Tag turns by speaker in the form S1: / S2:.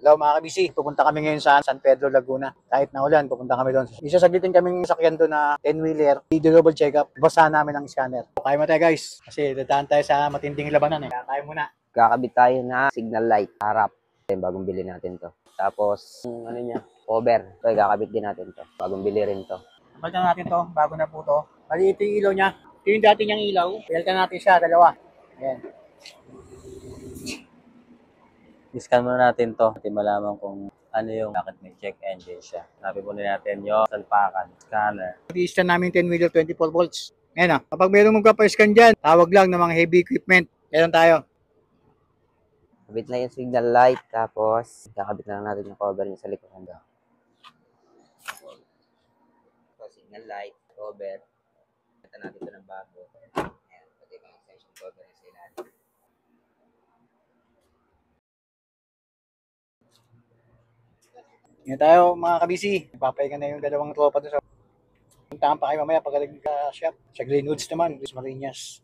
S1: Hello mga kabisi, pupunta kami ngayon sa San Pedro, Laguna. Kahit na ulan, pupunta kami doon. Isasaglitin kaming sakyan doon na 10-wheeler. I-double check-up. Basahan namin ang scanner. Kaya mo tayo guys, kasi dadaan tayo sa matinding labanan eh. Kaya muna.
S2: Kakabit tayo na signal light harap. Bagong bili natin to. Tapos, ano niya, cover. So, kakabit din natin to. Bagong bili rin to.
S1: Palitan natin to, bago na po to. Maliit yung ilaw niya. Ito yung dati niyang ilaw. Palitan natin siya, dalawa. Ayan.
S3: I-scan muna natin to. Natin malaman kung ano yung bakit may check engine siya. Hanapin muna natin yung salpakan, scanner.
S1: I-scan namin 10-wheeler 24 volts. Ngayon kapag mayroong magpapa-scan dyan, tawag lang ng mga heavy equipment. Meron tayo.
S2: Kabit na yung signal light. Tapos, kakabit na lang natin yung cover niya sa likuran daw. So, signal light, cover. Ito natin ito ng bago. Ayan, pati yung extension cover niya sa ilalim.
S1: Ngayon tayo mga kabisi. Papahinga na yung dalawang tropa doon sa... Puntahan pa kayo mamaya pagaling ka shop. Sa Greenwoods naman, Luis Marinas.